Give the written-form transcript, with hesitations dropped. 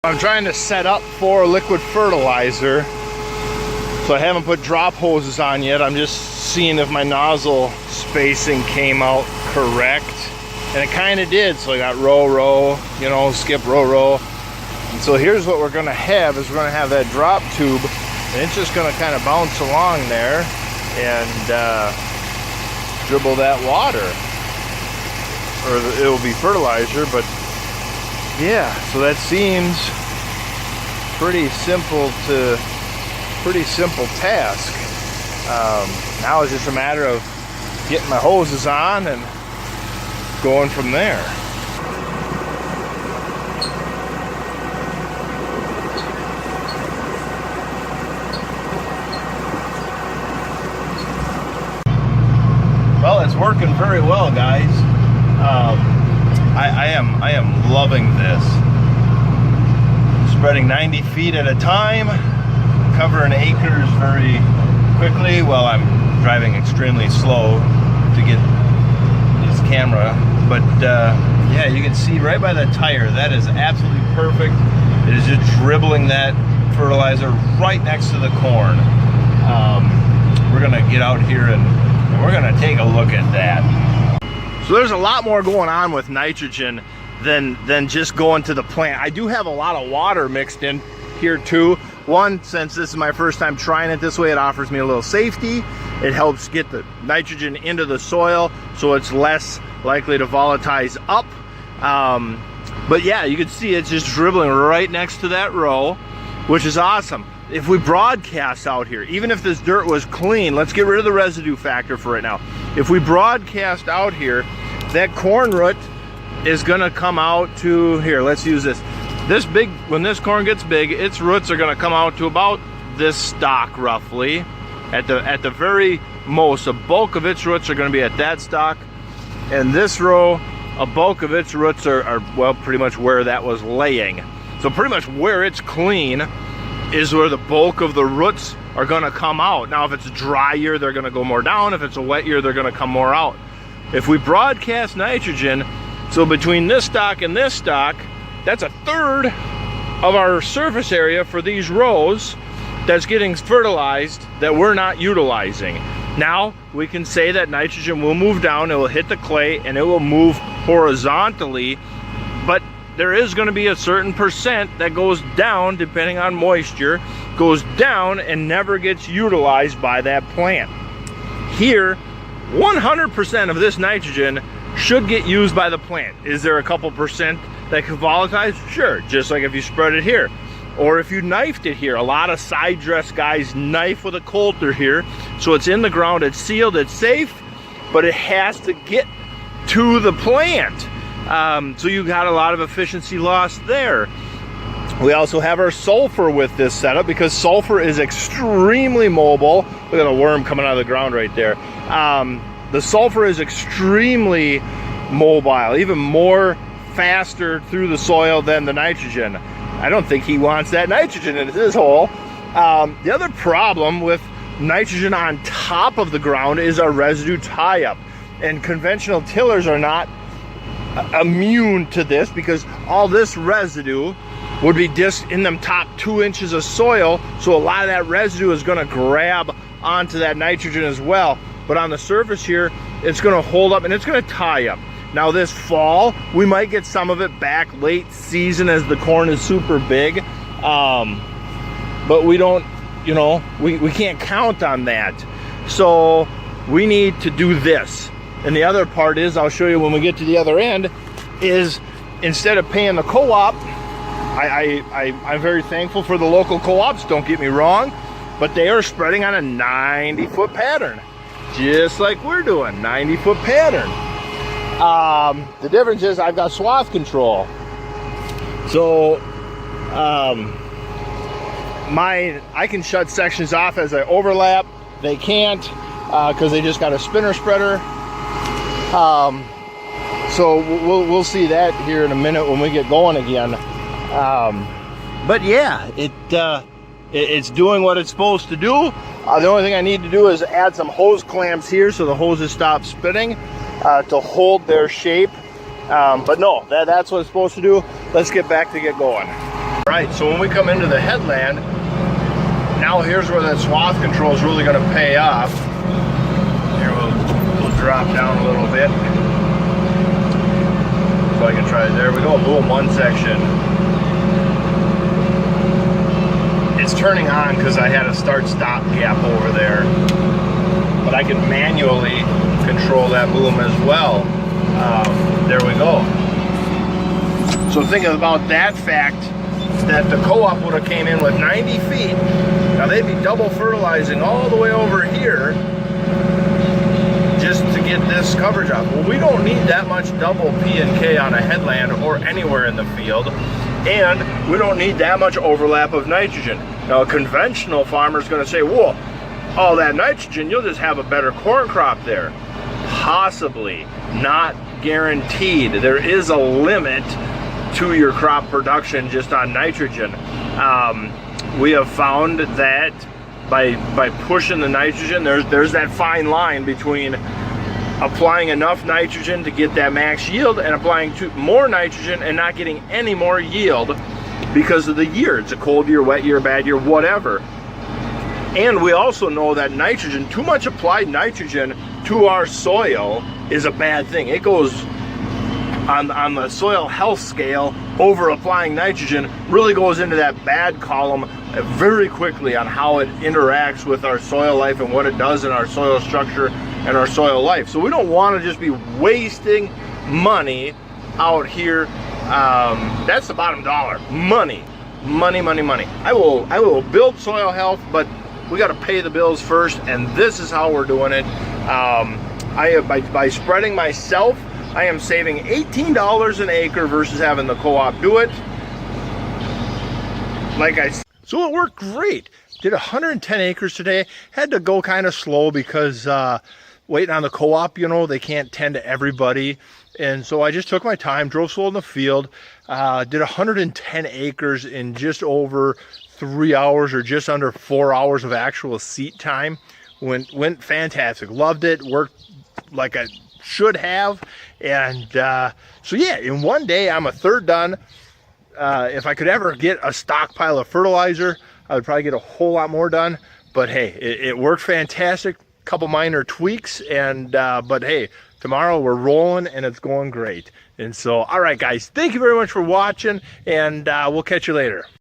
I'm trying to set up for liquid fertilizer, so I haven't put drop hoses on yet. I'm just seeing if my nozzle spacing came out correct, and it kind of did. So I got row, you know, skip row. And so here's what we're gonna have, is we're gonna have that drop tube, and it's just gonna kind of bounce along there and dribble that water, or it'll be fertilizer. But yeah, so that seems pretty simple task. Now it's just a matter of getting my hoses on and going from there. Well, it's working very well, guys. I am loving this. Spreading 90 feet at a time, covering acres very quickly while I'm driving extremely slow to get this camera. But yeah, you can see right by the tire, that is absolutely perfect. It is just dribbling that fertilizer right next to the corn. We're gonna get out here and we're gonna take a look at that. So there's a lot more going on with nitrogen than just going to the plant. I do have a lot of water mixed in here too. One, since this is my first time trying it this way, it offers me a little safety. It helps get the nitrogen into the soil, so it's less likely to volatilize up. But yeah, you can see it's just dribbling right next to that row, which is awesome. If we broadcast out here, even if this dirt was clean, let's get rid of the residue factor for right now. If we broadcast out here, that corn root is gonna come out to here. Let's use this. This big, when this corn gets big, its roots are gonna come out to about this stalk roughly. At the very most, a bulk of its roots are gonna be at that stalk. And this row, a bulk of its roots are well, pretty much where that was laying. So pretty much where it's clean is where the bulk of the roots are gonna come out. Now, if it's a dry year, they're gonna go more down. If it's a wet year, they're gonna come more out. If we broadcast nitrogen, so between this stalk and this stalk, that's a third of our surface area for these rows that's getting fertilized that we're not utilizing. Now, we can say that nitrogen will move down, it will hit the clay, and it will move horizontally, but there is going to be a certain percent that goes down depending on moisture, goes down and never gets utilized by that plant. Here, 100% of this nitrogen should get used by the plant. Is there a couple percent that could volatilize? Sure, just like if you spread it here. Or if you knifed it here. A lot of side dress guys knife with a coulter here, so it's in the ground, it's sealed, it's safe, but it has to get to the plant. So you got a lot of efficiency loss there. We also have our sulfur with this setup because sulfur is extremely mobile. Look at the worm coming out of the ground right there. The sulfur is extremely mobile, even more faster through the soil than the nitrogen. I don't think he wants that nitrogen in his hole. The other problem with nitrogen on top of the ground is a residue tie-up. And conventional tillers are not immune to this because all this residue would be just in them top 2 inches of soil, so a lot of that residue is going to grab onto that nitrogen as well. But on the surface here, it's going to hold up and it's going to tie up. Now this fall, we might get some of it back late season as the corn is super big, but we don't, you know, we can't count on that. So we need to do this. And the other part is, I'll show you when we get to the other end, is instead of paying the co-op, I'm very thankful for the local co-ops, don't get me wrong, but they are spreading on a 90-foot pattern, just like we're doing, 90-foot pattern. The difference is I've got swath control. So I can shut sections off as I overlap. They can't because they just got a spinner spreader. So we'll see that here in a minute when we get going again. But yeah, it's doing what it's supposed to do. The only thing I need to do is add some hose clamps here so the hoses stop spinning to hold their shape. But no, that's what it's supposed to do. Let's get back to get going. Right, so when we come into the headland, now here's where that swath control is really going to pay off. Here we'll drop down a little bit. So I can try, there we go, boom, one section. It's turning on because I had a start-stop gap over there. But I can manually control that boom as well. There we go. So thinking about that fact, that the co-op would have came in with 90 feet. Now they'd be double fertilizing all the way over here just to get this coverage up. Well, we don't need that much double P and K on a headland or anywhere in the field, and we don't need that much overlap of nitrogen. Now a conventional farmer is going to say, whoa, all that nitrogen, you'll just have a better corn crop there. Possibly, not guaranteed. There is a limit to your crop production just on nitrogen. We have found that by pushing the nitrogen, there's that fine line between applying enough nitrogen to get that max yield and applying more nitrogen and not getting any more yield because of the year. It's a cold year, wet year, bad year, whatever. And we also know that nitrogen, too much applied nitrogen to our soil is a bad thing. It goes on the soil health scale. Over applying nitrogen really goes into that bad column very quickly on how it interacts with our soil life and what it does in our soil structure and our soil life. So we don't want to just be wasting money out here. That's the bottom dollar. Money. I will build soil health, but we got to pay the bills first, and this is how we're doing it. By spreading myself, I am saving $18 an acre versus having the co-op do it. So it worked great. Did 110 acres today. Had to go kind of slow because waiting on the co-op, you know, they can't tend to everybody. And so I just took my time, drove slow in the field, did 110 acres in just over 3 hours or just under 4 hours of actual seat time. Went fantastic. Loved it. Worked like I should have. And so yeah, in one day I'm a third done. If I could ever get a stockpile of fertilizer, I would probably get a whole lot more done. But hey, it worked fantastic. Couple minor tweaks, and but hey, tomorrow we're rolling and it's going great. And so, all right guys, thank you very much for watching, and we'll catch you later.